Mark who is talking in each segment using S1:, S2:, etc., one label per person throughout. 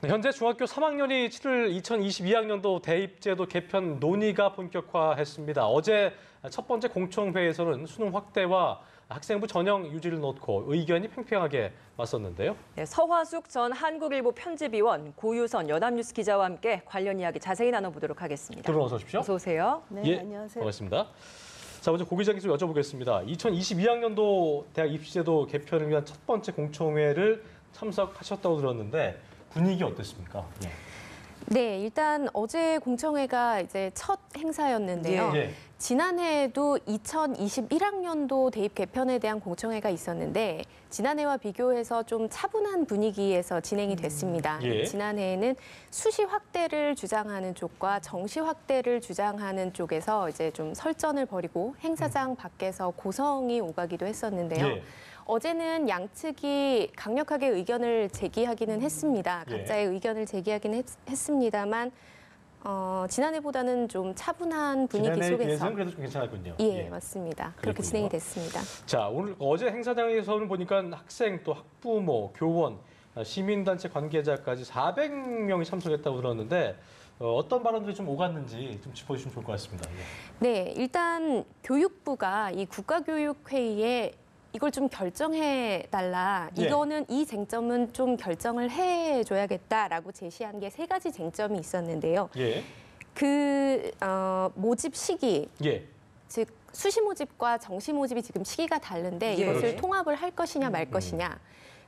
S1: 네, 현재 중학교 3학년이 치를 2022학년도 대입제도 개편 논의가 본격화했습니다. 어제 첫 번째 공청회에서는 수능 확대와 학생부 전형 유지를 놓고 의견이 팽팽하게 맞섰는데요.
S2: 네, 서화숙 전 한국일보 편집위원, 고유선 연합뉴스 기자와 함께 관련 이야기 자세히 나눠보도록 하겠습니다.
S1: 들어오셔 오십시오.
S2: 어서 오세요.
S3: 네, 안녕하세요.
S1: 반갑습니다. 자, 먼저 고 기자께 좀 여쭤보겠습니다. 2022학년도 대학 입시제도 개편을 위한 첫 번째 공청회를 참석하셨다고 들었는데 분위기 어땠습니까? 예.
S4: 네, 일단 어제 공청회가 이제 첫 행사였는데요.
S1: 예.
S4: 지난해에도 2021학년도 대입 개편에 대한 공청회가 있었는데 지난해와 비교해서 좀 차분한 분위기에서 진행이 됐습니다.
S1: 예.
S4: 지난해에는 수시 확대를 주장하는 쪽과 정시 확대를 주장하는 쪽에서 이제 좀 설전을 벌이고 행사장 밖에서 고성이 오가기도 했었는데요.
S1: 예.
S4: 어제는 양측이 강력하게 의견을 제기하기는 했습니다.
S1: 예.
S4: 각자의 의견을 제기하기는 했습니다만 지난해보다는 좀 차분한 분위기
S1: 지난해
S4: 속에서
S1: 비해서는 그래도 좀 괜찮았군요.
S4: 예, 맞습니다. 그렇게
S1: 그랬군요.
S4: 진행이 됐습니다.
S1: 자, 오늘 어제 행사장에서는 보니까 학생 또 학부모, 교원, 시민단체 관계자까지 400명이 참석했다고 들었는데 어떤 발언들이 좀 오갔는지 좀 짚어주시면 좋을 것 같습니다. 예.
S4: 네, 일단 교육부가 이 국가교육회의에 이걸 좀 결정해달라.
S1: 예.
S4: 이거는 이 쟁점은 좀 결정을 해줘야겠다라고 제시한 게 3가지 쟁점이 있었는데요.
S1: 예.
S4: 모집 시기,
S1: 예.
S4: 즉 수시 모집과 정시 모집이 지금 시기가 다른데
S2: 예.
S4: 이것을 통합을 할 것이냐 말 것이냐.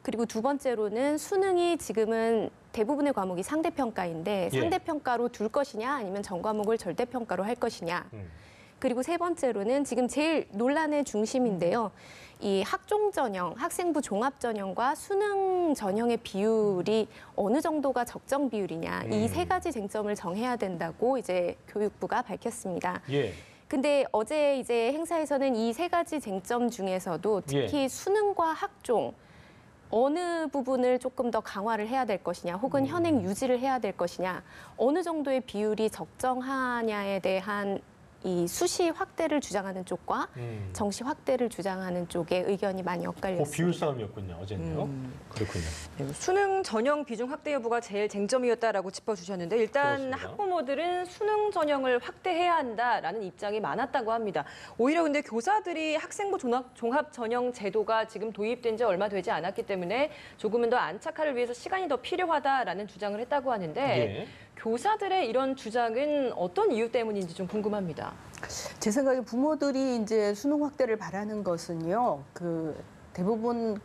S4: 그리고 두 번째로는 수능이 지금은 대부분의 과목이 상대평가인데
S1: 예.
S4: 상대평가로 둘 것이냐 아니면 전 과목을 절대평가로 할 것이냐. 그리고 세 번째로는 지금 제일 논란의 중심인데요. 이 학종 전형, 학생부 종합 전형과 수능 전형의 비율이 어느 정도가 적정 비율이냐. 이 3가지 쟁점을 정해야 된다고 이제 교육부가 밝혔습니다.
S1: 예.
S4: 근데 어제 이제 행사에서는 이 3가지 쟁점 중에서도 특히 수능과 학종 어느 부분을 조금 더 강화를 해야 될 것이냐 혹은 현행 유지를 해야 될 것이냐 어느 정도의 비율이 적정하냐에 대한 이 수시 확대를 주장하는 쪽과 정시 확대를 주장하는 쪽의 의견이 많이 엇갈렸습니다.
S1: 비율 싸움이었군요, 어제는요. 그렇군요.
S2: 네, 수능 전형 비중 확대 여부가 제일 쟁점이었다라고 짚어주셨는데 일단
S1: 그렇습니다.
S2: 학부모들은 수능 전형을 확대해야 한다라는 입장이 많았다고 합니다. 오히려 근데 교사들이 학생부 종합 전형 제도가 지금 도입된 지 얼마 되지 않았기 때문에 조금은 더 안착화를 위해서 시간이 더 필요하다라는 주장을 했다고 하는데
S1: 예.
S2: 교사들의 이런 주장은 어떤 이유 때문인지 좀 궁금합니다.
S3: 제 생각에 부모들이 이제 수능 확대를 바라는 것은요, 대부분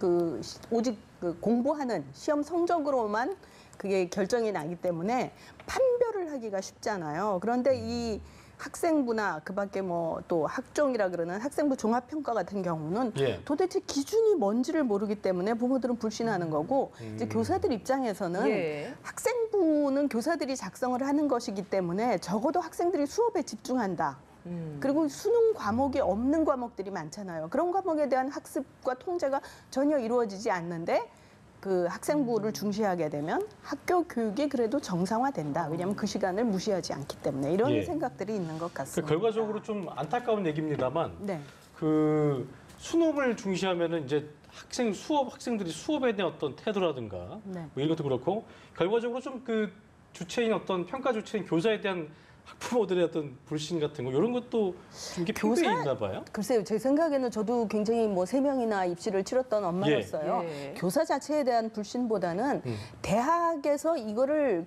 S3: 오직 공부하는 시험 성적으로만 그게 결정이 나기 때문에 판별을 하기가 쉽잖아요. 그런데 이 학생부나 그밖에 뭐 또 학종이라 그러는 학생부 종합평가 같은 경우는
S1: 예.
S3: 도대체 기준이 뭔지를 모르기 때문에 부모들은 불신하는 거고 이제 교사들 입장에서는
S2: 예.
S3: 학생부는 교사들이 작성을 하는 것이기 때문에 적어도 학생들이 수업에 집중한다. 그리고 수능 과목이 없는 과목들이 많잖아요. 그런 과목에 대한 학습과 통제가 전혀 이루어지지 않는데 그 학생부를 중시하게 되면 학교 교육이 그래도 정상화된다. 왜냐하면 그 시간을 무시하지 않기 때문에 이런
S1: 예.
S3: 생각들이 있는 것 같습니다.
S1: 결과적으로 좀 안타까운 얘기입니다만
S3: 네.
S1: 그 수능을 중시하면은 이제 학생들이 수업에 대한 어떤 태도라든가
S3: 네.
S1: 뭐 이런 것도 그렇고 결과적으로 좀 그 주체인 어떤 평가 주체인 교사에 대한 학부모들의 어떤 불신 같은 거 이런 것도 좀 이게 표현이 있나 봐요.
S3: 글쎄요, 제 생각에는 저도 굉장히 뭐 3명이나 입시를 치렀던 엄마였어요.
S2: 예.
S3: 교사 자체에 대한 불신보다는 대학에서 이거를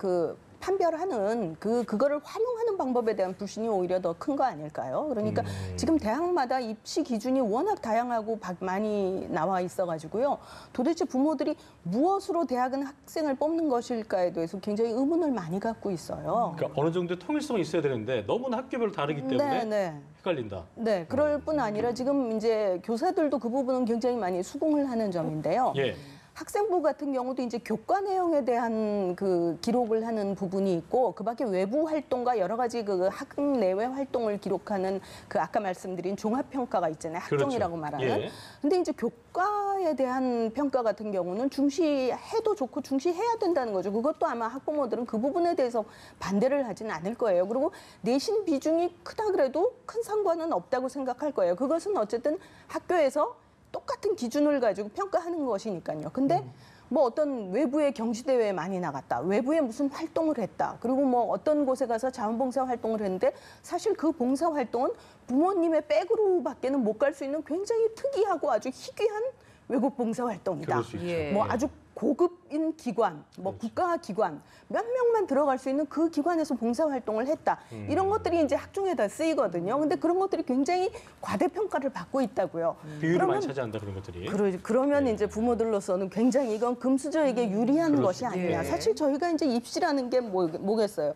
S3: 판별하는 그거를 활용하는 방법에 대한 불신이 오히려 더 큰 거 아닐까요? 그러니까 지금 대학마다 입시 기준이 워낙 다양하고 많이 나와 있어가지고요. 도대체 부모들이 무엇으로 대학은 학생을 뽑는 것일까에 대해서 굉장히 의문을 많이 갖고 있어요.
S1: 그러니까 어느 정도의 통일성이 있어야 되는데 너무나 학교별로 다르기 때문에
S3: 네.
S1: 헷갈린다.
S3: 네, 그럴 뿐 아니라 지금 이제 교사들도 그 부분은 굉장히 많이 수긍을 하는 점인데요.
S1: 예.
S3: 학생부 같은 경우도 이제 교과 내용에 대한 기록을 하는 부분이 있고 그밖에 외부 활동과 여러 가지 학급 내외 활동을 기록하는 아까 말씀드린 종합평가가 있잖아요. 학종이라고
S1: 그렇죠.
S3: 말하는.
S1: 예.
S3: 근데 이제 교과에 대한 평가 같은 경우는 중시해도 좋고 중시해야 된다는 거죠. 그것도 아마 학부모들은 그 부분에 대해서 반대를 하지는 않을 거예요. 그리고 내신 비중이 크다 그래도 큰 상관은 없다고 생각할 거예요. 그것은 어쨌든 학교에서 똑같은 기준을 가지고 평가하는 것이니까요. 근데 뭐 어떤 외부의 경시대회에 많이 나갔다. 외부에 무슨 활동을 했다. 그리고 뭐 어떤 곳에 가서 자원봉사 활동을 했는데 사실 그 봉사 활동은 부모님의 백으로밖에는 못 갈 수 있는 굉장히 특이하고 아주 희귀한 외국 봉사 활동이다.
S1: 그럴 수 있죠.
S2: 예.
S3: 뭐 아주 고급인 기관, 뭐
S1: 그렇죠.
S3: 국가 기관 몇 명만 들어갈 수 있는 그 기관에서 봉사 활동을 했다. 이런 것들이 이제 학종에다 쓰이거든요. 근데 그런 것들이 굉장히 과대평가를 받고 있다고요.
S1: 비율을 많이
S3: 그러면
S1: 차지한다 그런 것들이.
S3: 그러면
S1: 네.
S3: 이제 부모들로서는 굉장히 이건 금수저에게 유리한
S1: 그럴
S3: 것이
S1: 수 있죠.
S3: 아니냐.
S2: 예.
S3: 사실 저희가 이제 입시라는 게 뭐겠어요.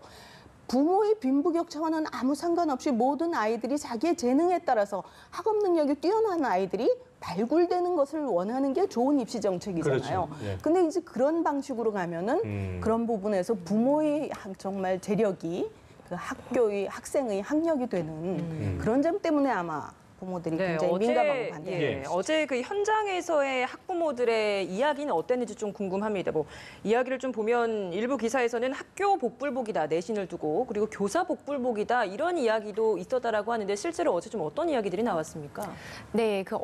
S3: 부모의 빈부격차와는 아무 상관없이 모든 아이들이 자기의 재능에 따라서 학업 능력이 뛰어난 아이들이 발굴되는 것을 원하는 게 좋은 입시 정책이잖아요.
S1: 그렇죠. 예.
S3: 근데 이제 그런 방식으로 가면은 그런 부분에서 부모의 정말 재력이 그 학교의 학생의 학력이 되는 그런 점 때문에 아마 부모들이 굉장히 민감하고 반대해요.
S1: 예.
S2: 어제 그 현장에서의 학부모들의 이야기는 어땠는지 좀 궁금합니다. 뭐 이야기를 좀 보면 일부 기사에서는 학교 복불복이다 내신을 두고 그리고 교사 복불복이다 이런 이야기도 있었다라고 하는데 실제로 어제 좀 어떤 이야기들이 나왔습니까?
S4: 네, 그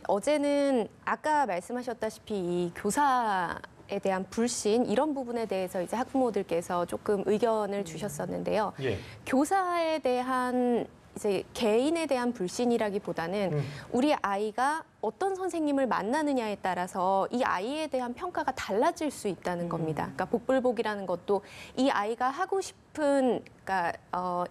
S4: 어제는 아까 말씀하셨다시피 이 교사에 대한 불신 이런 부분에 대해서 이제 학부모들께서 조금 의견을 주셨었는데요.
S1: 예.
S4: 교사에 대한 이제 개인에 대한 불신이라기보다는 우리 아이가 어떤 선생님을 만나느냐에 따라서 이 아이에 대한 평가가 달라질 수 있다는 겁니다. 그러니까 복불복이라는 것도 이 아이가 하고 싶은, 그러니까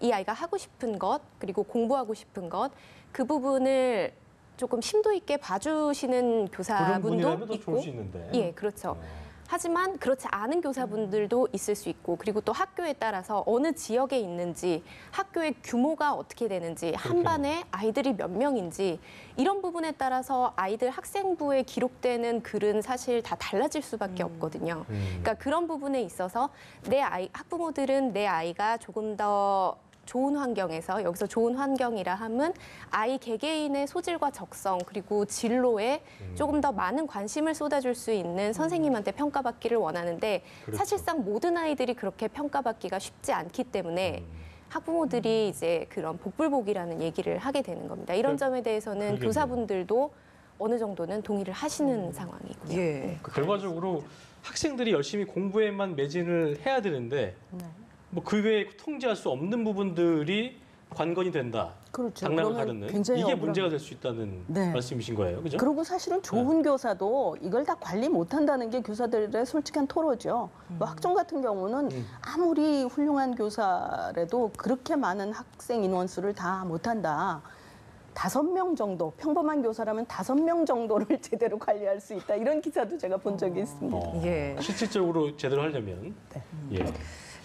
S4: 이 아이가 하고 싶은 것 그리고 공부하고 싶은 것 그 부분을 조금 심도 있게 봐주시는
S1: 그런
S4: 교사분도
S1: 분이라면 더
S4: 있고,
S1: 좋을 수 있는데.
S4: 예, 그렇죠. 하지만 그렇지 않은 교사분들도 있을 수 있고 그리고 또 학교에 따라서 어느 지역에 있는지 학교의 규모가 어떻게 되는지 한 반에 아이들이 몇 명인지 이런 부분에 따라서 아이들 학생부에 기록되는 글은 사실 다 달라질 수밖에 없거든요. 그러니까 그런 부분에 있어서 학부모들은 내 아이가 조금 더 좋은 환경에서 여기서 좋은 환경이라 함은 아이 개개인의 소질과 적성 그리고 진로에 조금 더 많은 관심을 쏟아줄 수 있는 선생님한테 평가받기를 원하는데
S1: 그렇죠.
S4: 사실상 모든 아이들이 그렇게 평가받기가 쉽지 않기 때문에 학부모들이 이제 그런 복불복이라는 얘기를 하게 되는 겁니다. 이런 점에 대해서는
S1: 그러겠네요.
S4: 교사분들도 어느 정도는 동의를 하시는 상황이고요.
S2: 예.
S1: 결과적으로 학생들이 열심히 공부에만 매진을 해야 되는데 뭐 그 외에 통제할 수 없는 부분들이 관건이 된다.
S3: 그렇죠.
S1: 당락을
S3: 그러면
S1: 가르는
S3: 굉장히
S1: 이게
S3: 억울한
S1: 문제가 될 수 있다는
S3: 네.
S1: 말씀이신 거예요, 그죠?
S3: 그리고 사실은 좋은 교사도 이걸 다 관리 못한다는 게 교사들의 솔직한 토로죠. 뭐 학종 같은 경우는 아무리 훌륭한 교사라도 그렇게 많은 학생 인원수를 다 못한다. 5명 정도, 평범한 교사라면 5명 정도를 제대로 관리할 수 있다. 이런 기사도 제가 본 적이 있습니다.
S2: 예.
S1: 실질적으로 제대로 하려면 예.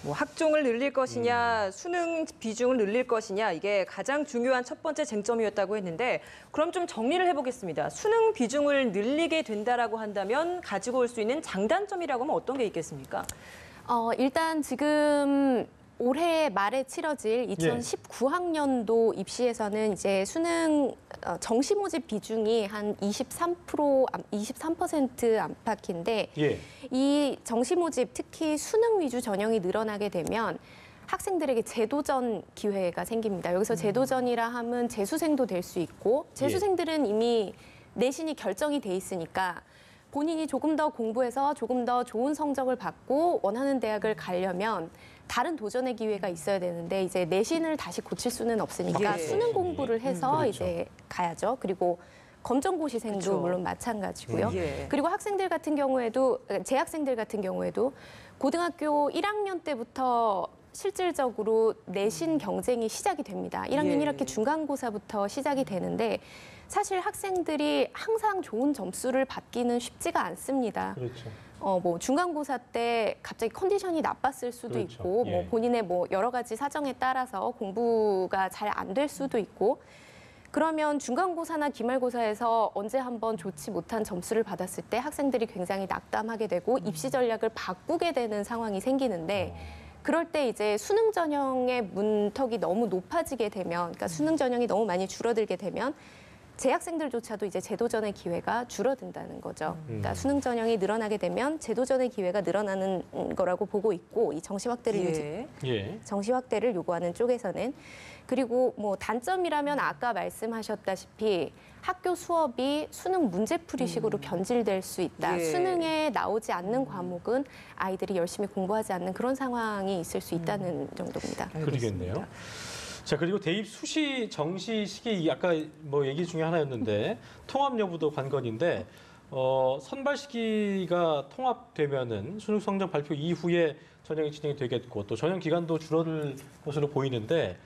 S2: 뭐 학종을 늘릴 것이냐, 수능 비중을 늘릴 것이냐 이게 가장 중요한 첫 번째 쟁점이었다고 했는데 그럼 좀 정리를 해보겠습니다. 수능 비중을 늘리게 된다라고 한다면 가지고 올 수 있는 장단점이라고 하면 어떤 게 있겠습니까?
S4: 일단 지금 올해 말에 치러질 2019학년도 입시에서는 이제 수능 정시 모집 비중이 한 23% 안팎인데
S1: 예.
S4: 이 정시 모집 특히 수능 위주 전형이 늘어나게 되면 학생들에게 재도전 기회가 생깁니다. 여기서 재도전이라 하면 재수생도 될 수 있고 재수생들은 이미 내신이 결정이 돼 있으니까 본인이 조금 더 공부해서 조금 더 좋은 성적을 받고 원하는 대학을 가려면 다른 도전의 기회가 있어야 되는데 이제 내신을 다시 고칠 수는 없으니까
S2: 예.
S4: 수능 공부를 해서
S1: 그렇죠.
S4: 이제 가야죠. 그리고 검정고시생도
S2: 그렇죠.
S4: 물론 마찬가지고요.
S2: 예.
S4: 그리고 학생들 같은 경우에도 재학생들 같은 경우에도 고등학교 1학년 때부터 실질적으로 내신 경쟁이 시작이 됩니다. 1학년
S2: 예.
S4: 1학기 중간고사부터 시작이 되는데 사실 학생들이 항상 좋은 점수를 받기는 쉽지가 않습니다.
S1: 그렇죠.
S4: 뭐 중간고사 때 갑자기 컨디션이 나빴을 수도
S1: 그렇죠.
S4: 있고 뭐
S1: 예.
S4: 본인의 뭐 여러 가지 사정에 따라서 공부가 잘 안 될 수도 있고 그러면 중간고사나 기말고사에서 언제 한번 좋지 못한 점수를 받았을 때 학생들이 굉장히 낙담하게 되고 입시 전략을 바꾸게 되는 상황이 생기는데 그럴 때 이제 수능 전형의 문턱이 너무 높아지게 되면 그러니까 수능 전형이 너무 많이 줄어들게 되면 재학생들조차도 이제 제도전의 기회가 줄어든다는 거죠. 그러니까 수능 전형이 늘어나게 되면 제도전의 기회가 늘어나는 거라고 보고 있고 이 정시 확대를 정시 확대를 요구하는 쪽에서는 그리고 뭐 단점이라면 아까 말씀하셨다시피 학교 수업이 수능 문제풀이식으로 변질될 수 있다. 수능에 나오지 않는 과목은 아이들이 열심히 공부하지 않는 그런 상황이 있을 수 있다는 정도입니다.
S1: 그러겠네요. 자, 그리고 대입 수시 정시 시기 아까 뭐 얘기 중에 하나였는데 통합 여부도 관건인데 선발 시기가 통합되면은 수능 성적 발표 이후에 전형이 진행이 되겠고 또 전형 기간도 줄어들 것으로 보이는데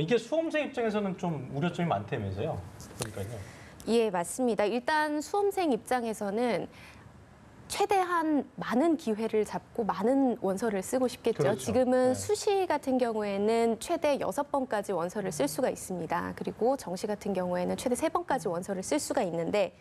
S1: 이게 수험생 입장에서는 좀 우려점이 많다면서요. 그러니까요.
S4: 예, 맞습니다. 일단 수험생 입장에서는 최대한 많은 기회를 잡고 많은 원서를 쓰고 싶겠죠.
S1: 그렇죠.
S4: 지금은
S1: 네.
S4: 수시 같은 경우에는 최대 6번까지 원서를 쓸 수가 있습니다. 그리고 정시 같은 경우에는 최대 3번까지 원서를 쓸 수가 있는데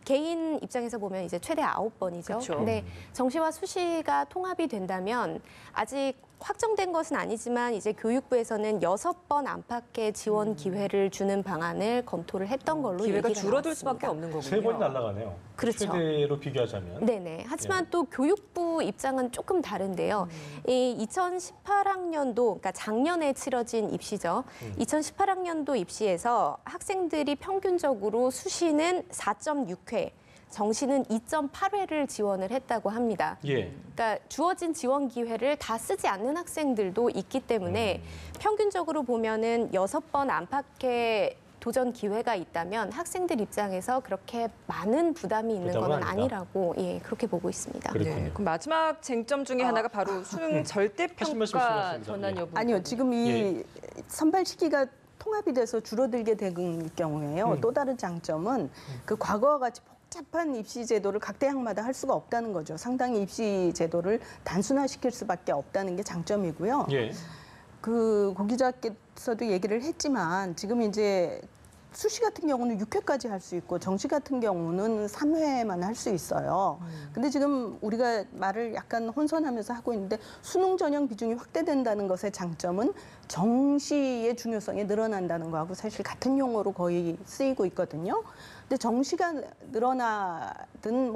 S4: 개인 입장에서 보면 이제 최대 9번이죠.
S2: 그렇죠.
S4: 근데 정시와 수시가 통합이 된다면 아직 확정된 것은 아니지만 이제 교육부에서는 6번 안팎의 지원 기회를 주는 방안을 검토를 했던 걸로
S2: 기회가
S4: 얘기가
S2: 줄어들
S4: 나왔습니다.
S2: 수밖에 없는 거군요.
S1: 3번이 날아가네요.
S4: 그렇죠.
S1: 최대로 비교하자면.
S4: 네네. 하지만 또 교육부 입장은 조금 다른데요. 이 2018학년도, 그러니까 작년에 치러진 입시죠. 2018학년도 입시에서 학생들이 평균적으로 수시는 4.6회, 정시는 2.8회를 지원을 했다고 합니다.
S1: 예.
S4: 그러니까 주어진 지원 기회를 다 쓰지 않는 학생들도 있기 때문에 평균적으로 보면은 6번 안팎의 도전 기회가 있다면 학생들 입장에서 그렇게 많은 부담이 있는
S1: 부담은
S4: 건
S1: 아니다.
S4: 아니라고 그렇게 보고 있습니다.
S1: 그렇군요.
S2: 네, 그럼 마지막 쟁점 중에 하나가 바로 수능
S1: 하신 말씀
S2: 절대평가
S1: 있으셨습니다.
S2: 전환
S1: 예.
S2: 여부.
S3: 아니요, 지금 이 선발 시기가 통합이 돼서 줄어들게 된 경우에요. 또 다른 장점은 그 과거와 같이 복잡한 입시 제도를 각 대학마다 할 수가 없다는 거죠. 상당히 입시 제도를 단순화시킬 수밖에 없다는 게 장점이고요.
S1: 예.
S3: 고 기자께서도 얘기를 했지만 지금 이제 수시 같은 경우는 6회까지 할 수 있고 정시 같은 경우는 3회만 할 수 있어요. 근데 지금 우리가 말을 약간 혼선하면서 하고 있는데 수능 전형 비중이 확대된다는 것의 장점은 정시의 중요성이 늘어난다는 거하고 사실 같은 용어로 거의 쓰이고 있거든요. 근데 정시가 늘어나든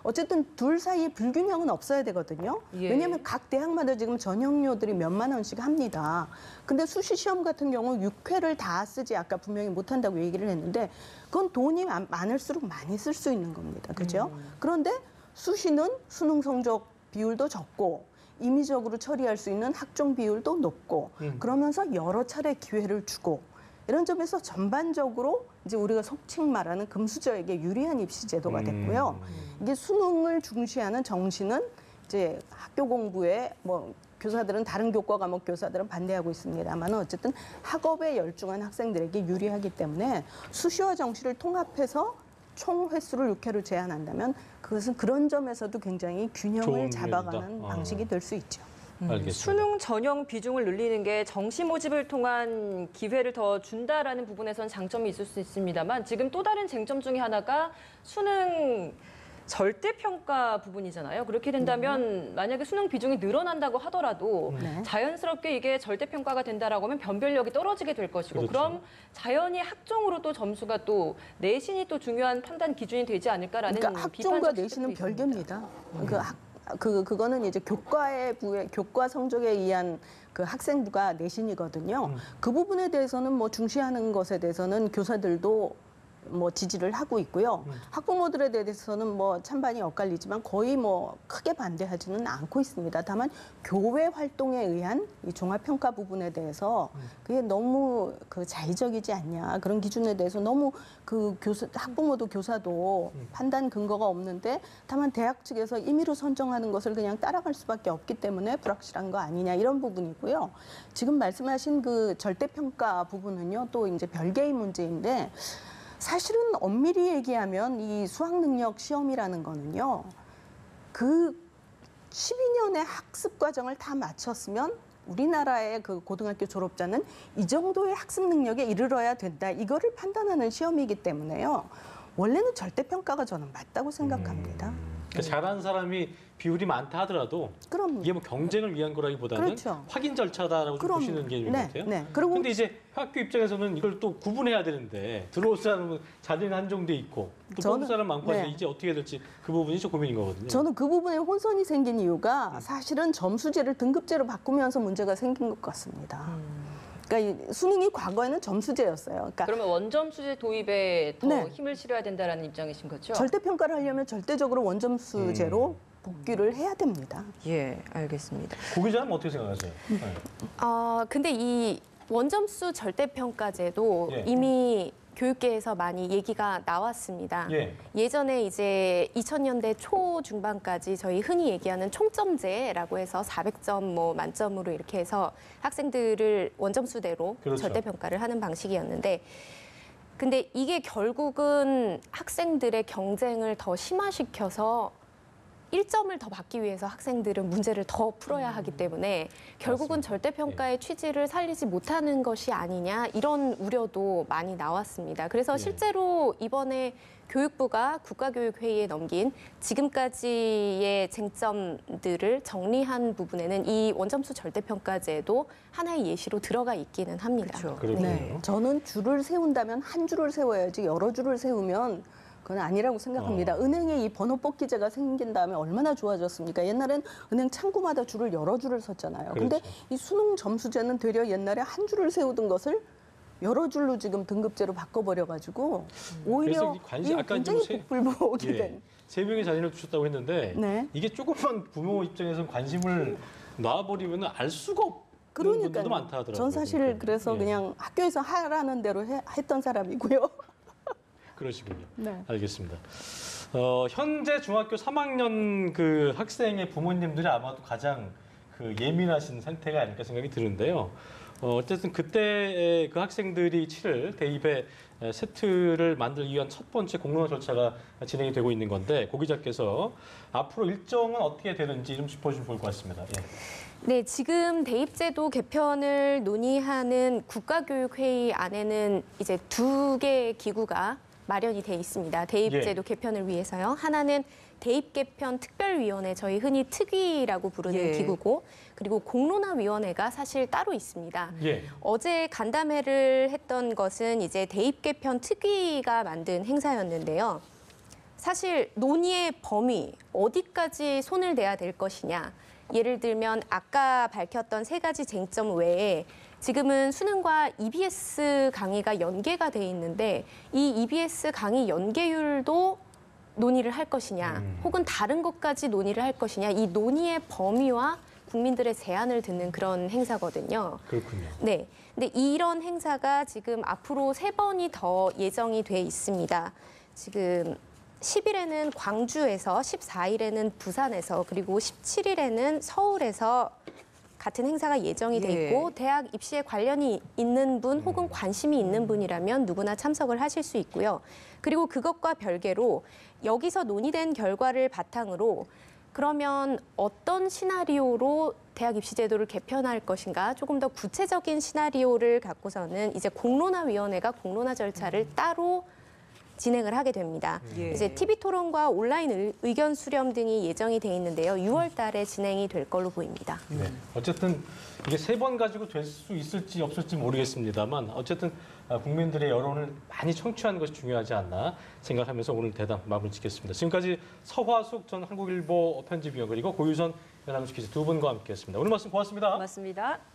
S3: 어쨌든 둘 사이에 불균형은 없어야 되거든요.
S2: 예.
S3: 왜냐하면 각 대학마다 지금 전형료들이 몇만 원씩 합니다. 근데 수시 시험 같은 경우 6회를 다 쓰지 아까 분명히 못한다고 얘기를 했는데 그건 돈이 많을수록 많이 쓸 수 있는 겁니다. 그죠? 그런데 수시는 수능 성적 비율도 적고 임의적으로 처리할 수 있는 학종 비율도 높고 그러면서 여러 차례 기회를 주고 이런 점에서 전반적으로 이제 우리가 속칭 말하는 금수저에게 유리한 입시 제도가 됐고요. 이게 수능을 중시하는 정시는 이제 학교 공부에 교사들은 다른 교과 과목 교사들은 반대하고 있습니다만 어쨌든 학업에 열중한 학생들에게 유리하기 때문에 수시와 정시를 통합해서 총 횟수를 6회로 제한한다면 그것은 그런 점에서도 굉장히 균형을
S1: 좋은
S3: 잡아가는
S1: 면이다.
S3: 방식이 될 수 있죠.
S1: 알겠습니다.
S2: 수능 전형 비중을 늘리는 게 정시 모집을 통한 기회를 더 준다라는 부분에선 장점이 있을 수 있습니다만 지금 또 다른 쟁점 중에 하나가 수능 절대평가 부분이잖아요. 그렇게 된다면 만약에 수능 비중이 늘어난다고 하더라도 자연스럽게 이게 절대평가가 된다라고 하면 변별력이 떨어지게 될 것이고
S1: 그렇죠.
S2: 그럼 자연히 학종으로 또 점수가 또 내신이 또 중요한 판단 기준이 되지 않을까라는
S3: 그러니까 학종과
S2: 비판적
S3: 내신은
S2: 시각도 있습니다.
S3: 별개입니다. 그거는 이제 교과 성적에 의한 그 학생부가 내신이거든요. 그 부분에 대해서는 중시하는 것에 대해서는 교사들도 지지를 하고 있고요. 학부모들에 대해서는 찬반이 엇갈리지만 거의 크게 반대하지는 않고 있습니다. 다만 교회 활동에 의한 이 종합평가 부분에 대해서 그게 너무 자의적이지 않냐 그런 기준에 대해서 너무 학부모도 교사도 판단 근거가 없는데 다만 대학 측에서 임의로 선정하는 것을 그냥 따라갈 수밖에 없기 때문에 불확실한 거 아니냐 이런 부분이고요. 지금 말씀하신 그 절대평가 부분은요 또 이제 별개의 문제인데. 사실은 엄밀히 얘기하면 이 수학능력 시험이라는 거는요. 그 12년의 학습 과정을 다 마쳤으면 우리나라의 그 고등학교 졸업자는 이 정도의 학습 능력에 이르러야 된다. 이거를 판단하는 시험이기 때문에요. 원래는 절대평가가 저는 맞다고 생각합니다.
S1: 그러니까 잘하는 사람이 비율이 많다 하더라도
S3: 그럼
S1: 이게 뭐 경쟁을 위한 거라기보다는
S3: 그렇죠.
S1: 확인 절차다라고 좀
S3: 그럼,
S1: 보시는 게 있는 것 같아요.
S3: 네. 그리고
S1: 근데 이제 학교 입장에서는 이걸 또 구분해야 되는데 들어올 사람은 자리는 한정돼 있고 또 뽑을 사람 많고 해서 이제 어떻게 해야 될지 그 부분이 좀 고민인 거거든요.
S3: 저는 그 부분에 혼선이 생긴 이유가 사실은 점수제를 등급제로 바꾸면서 문제가 생긴 것 같습니다. 그러니까 이 수능이 과거에는 점수제였어요. 그러니까
S2: 그러면 원점수제 도입에 더
S3: 네.
S2: 힘을 실어야 된다라는 입장이신 거죠?
S3: 절대평가를 하려면 절대적으로 원점수제로 복귀를 해야 됩니다.
S2: 예, 알겠습니다.
S1: 고 기자는 어떻게 생각하세요? 네.
S4: 근데 이 원점수 절대평가제도
S1: 예.
S4: 이미 교육계에서 많이 얘기가 나왔습니다.
S1: 예.
S4: 예전에 이제 2000년대 초중반까지 저희 흔히 얘기하는 총점제라고 해서 400점 뭐 만점으로 이렇게 해서 학생들을 원점수대로
S1: 그렇죠.
S4: 절대평가를 하는 방식이었는데 근데 이게 결국은 학생들의 경쟁을 더 심화시켜서 1점을 더 받기 위해서 학생들은 문제를 더 풀어야 하기 때문에 결국은
S1: 맞습니다.
S4: 절대평가의 취지를 살리지 못하는 것이 아니냐 이런 우려도 많이 나왔습니다. 그래서
S1: 예.
S4: 실제로 이번에 교육부가 국가교육회의에 넘긴 지금까지의 쟁점들을 정리한 부분에는 이 원점수 절대평가제도 하나의 예시로 들어가 있기는 합니다.
S2: 그렇죠.
S1: 그렇군요.
S3: 네. 저는 줄을 세운다면 한 줄을 세워야지 여러 줄을 세우면 그건 아니라고 생각합니다. 은행에 이 번호 뽑기제가 생긴 다음에 얼마나 좋아졌습니까? 옛날엔 은행 창구마다 줄을 여러 줄을 섰잖아요. 근데
S1: 그렇죠.
S3: 이 수능 점수제는 되려 옛날에 한 줄을 세우던 것을 여러 줄로 지금 등급제로 바꿔버려가지고 오히려
S1: 그래서 이 관심-
S3: 이
S1: 아까
S3: 굉장히
S1: 이제
S3: 복불복이
S1: 예.
S3: 된.
S1: 3명의 자녀를 두셨다고 했는데
S3: 네.
S1: 이게 조금만 부모 입장에서 관심을 놔버리면 알 수가 없는 분들도
S3: 그러니까요.
S1: 많다 하더라고요.
S3: 전 사실
S1: 그러니까.
S3: 그래서
S1: 예.
S3: 그냥 학교에서 하라는 대로 했던 사람이고요.
S1: 그러시군요.
S3: 네.
S1: 알겠습니다. 현재 중학교 3학년 그 학생의 부모님들이 아마도 가장 그 예민하신 상태가 아닐까 생각이 드는데요. 어쨌든 그때 그 학생들이 치를 대입의 세트를 만들기 위한 첫 번째 공론화 절차가 진행이 되고 있는 건데 고 기자께서 앞으로 일정은 어떻게 되는지 좀 짚어주시면 좋을 것 같습니다. 예.
S4: 네, 지금 대입제도 개편을 논의하는 국가교육회의 안에는 이제 2개의 기구가 마련이 돼 있습니다. 대입제도 개편을 위해서요. 하나는 대입개편 특별위원회, 저희 흔히 특위라고 부르는
S2: 예.
S4: 기구고, 그리고 공론화위원회가 사실 따로 있습니다.
S1: 예.
S4: 어제 간담회를 했던 것은 이제 대입개편 특위가 만든 행사였는데요. 사실 논의의 범위, 어디까지 손을 대야 될 것이냐. 예를 들면 아까 밝혔던 3가지 쟁점 외에 지금은 수능과 EBS 강의가 연계가 돼 있는데 이 EBS 강의 연계율도 논의를 할 것이냐 혹은 다른 것까지 논의를 할 것이냐 이 논의의 범위와 국민들의 제안을 듣는 그런 행사거든요.
S1: 그렇군요.
S4: 네. 근데 이런 행사가 지금 앞으로 3번이 더 예정이 돼 있습니다. 지금 10일에는 광주에서, 14일에는 부산에서, 그리고 17일에는 서울에서 같은 행사가 예정이 돼
S2: 예.
S4: 있고 대학 입시에 관련이 있는 분 혹은 관심이 있는 분이라면 누구나 참석을 하실 수 있고요. 그리고 그것과 별개로 여기서 논의된 결과를 바탕으로 그러면 어떤 시나리오로 대학 입시 제도를 개편할 것인가 조금 더 구체적인 시나리오를 갖고서는 이제 공론화위원회가 공론화 절차를 따로 진행을 하게 됩니다.
S2: 예.
S4: 이제 TV 토론과 온라인 의견 수렴 등이 예정이 돼 있는데요. 6월 달에 진행이 될 걸로 보입니다.
S1: 네. 어쨌든 이게 3번 가지고 될 수 있을지 없을지 모르겠습니다만 어쨌든 국민들의 여론을 많이 청취하는 것이 중요하지 않나 생각하면서 오늘 대담 마무리 짓겠습니다. 지금까지 서화숙 전 한국일보 편집위원 그리고 고유선 연합뉴스 기자 2분과 함께했습니다. 오늘 말씀 고맙습니다.
S2: 고맙습니다.